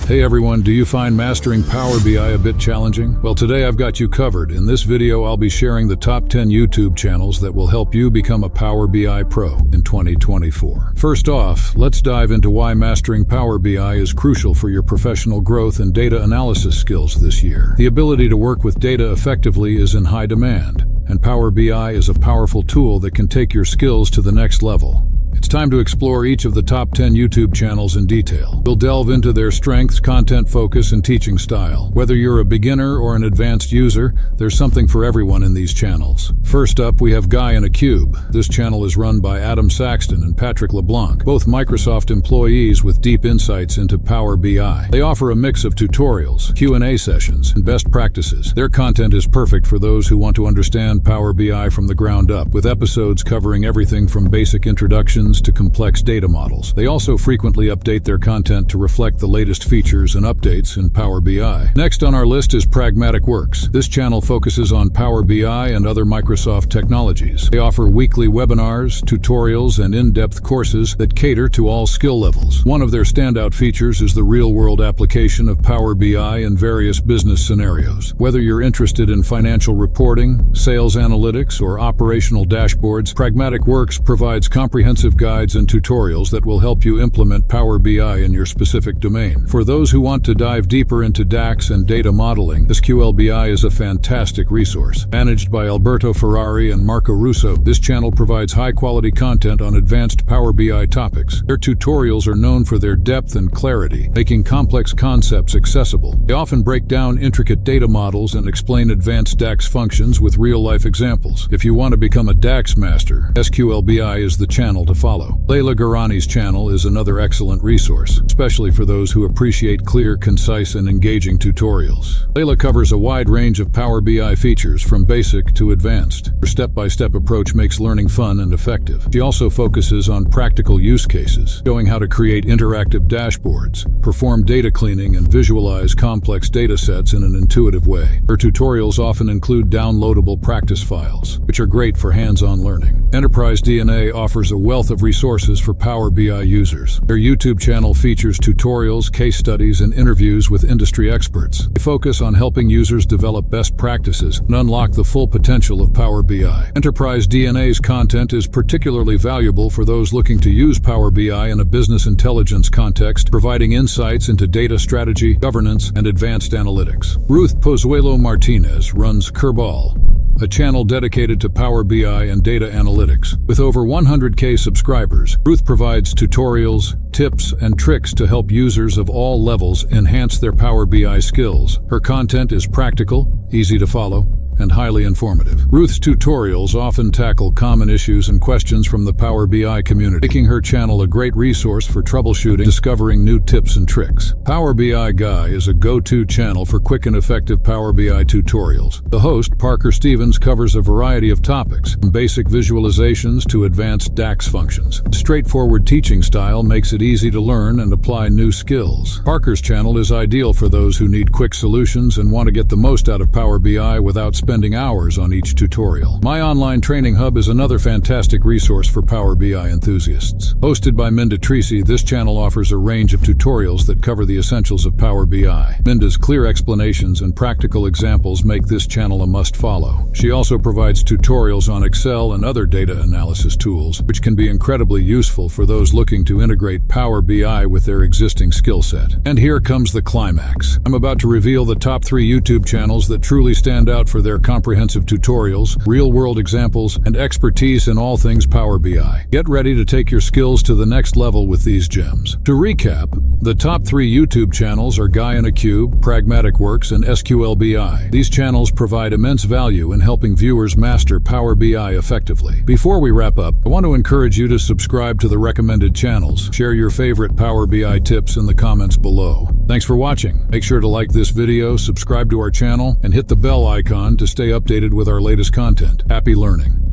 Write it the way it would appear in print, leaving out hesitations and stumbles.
Hey everyone, do you find mastering Power BI a bit challenging? Well, today I've got you covered. In this video, I'll be sharing the top 10 YouTube channels that will help you become a Power BI pro in 2024. First off, let's dive into why mastering Power BI is crucial for your professional growth and data analysis skills this year. The ability to work with data effectively is in high demand, and Power BI is a powerful tool that can take your skills to the next level. It's time to explore each of the top 10 YouTube channels in detail. We'll delve into their strengths, content focus, and teaching style. Whether you're a beginner or an advanced user, there's something for everyone in these channels. First up, we have Guy in a Cube. This channel is run by Adam Saxton and Patrick LeBlanc, both Microsoft employees with deep insights into Power BI. They offer a mix of tutorials, Q&A sessions, and best practices. Their content is perfect for those who want to understand Power BI from the ground up, with episodes covering everything from basic introductions to complex data models. They also frequently update their content to reflect the latest features and updates in Power BI. Next on our list is Pragmatic Works. This channel focuses on Power BI and other Microsoft technologies. They offer weekly webinars, tutorials, and in-depth courses that cater to all skill levels. One of their standout features is the real-world application of Power BI in various business scenarios. Whether you're interested in financial reporting, sales analytics, or operational dashboards, Pragmatic Works provides comprehensive guides and tutorials that will help you implement Power BI in your specific domain. For those who want to dive deeper into DAX and data modeling, SQLBI is a fantastic resource. Managed by Alberto Ferrari and Marco Russo, this channel provides high-quality content on advanced Power BI topics. Their tutorials are known for their depth and clarity, making complex concepts accessible. They often break down intricate data models and explain advanced DAX functions with real-life examples. If you want to become a DAX master, SQLBI is the channel to follow. Leila Gharani's channel is another excellent resource, especially for those who appreciate clear, concise, and engaging tutorials. Leila covers a wide range of Power BI features from basic to advanced. Her step-by-step approach makes learning fun and effective. She also focuses on practical use cases, showing how to create interactive dashboards, perform data cleaning, and visualize complex data sets in an intuitive way. Her tutorials often include downloadable practice files, which are great for hands-on learning. Enterprise DNA offers a wealth of resources for Power BI users. Their YouTube channel features tutorials, case studies, and interviews with industry experts. They focus on helping users develop best practices and unlock the full potential of Power BI. Enterprise DNA's content is particularly valuable for those looking to use Power BI in a business intelligence context, providing insights into data strategy, governance, and advanced analytics. Ruth Pozuelo Martinez runs Curbal, a channel dedicated to Power BI and data analytics. With over 100K subscribers, Ruth provides tutorials, tips, and tricks to help users of all levels enhance their Power BI skills. Her content is practical, easy to follow, and highly informative. Ruth's tutorials often tackle common issues and questions from the Power BI community, making her channel a great resource for troubleshooting, discovering new tips and tricks. Power BI Guy is a go-to channel for quick and effective Power BI tutorials. The host, Parker Stevens, covers a variety of topics, from basic visualizations to advanced DAX functions. The straightforward teaching style makes it easy to learn and apply new skills. Parker's channel is ideal for those who need quick solutions and want to get the most out of Power BI without spending hours on each tutorial. MyOnlineTrainingHub is another fantastic resource for Power BI enthusiasts. Hosted by Minda Treacy, this channel offers a range of tutorials that cover the essentials of Power BI. Minda's clear explanations and practical examples make this channel a must-follow. She also provides tutorials on Excel and other data analysis tools, which can be incredibly useful for those looking to integrate Power BI with their existing skill set. And here comes the climax. I'm about to reveal the top 3 YouTube channels that truly stand out for their comprehensive tutorials, real-world examples, and expertise in all things Power BI. Get ready to take your skills to the next level with these gems. To recap, the top 3 YouTube channels are Guy in a Cube, Pragmatic Works, and SQLBI. These channels provide immense value in helping viewers master Power BI effectively. Before we wrap up, I want to encourage you to subscribe to the recommended channels. Share your favorite Power BI tips in the comments below. Thanks for watching. Make sure to like this video, subscribe to our channel, and hit the bell icon to stay updated with our latest content. Happy learning.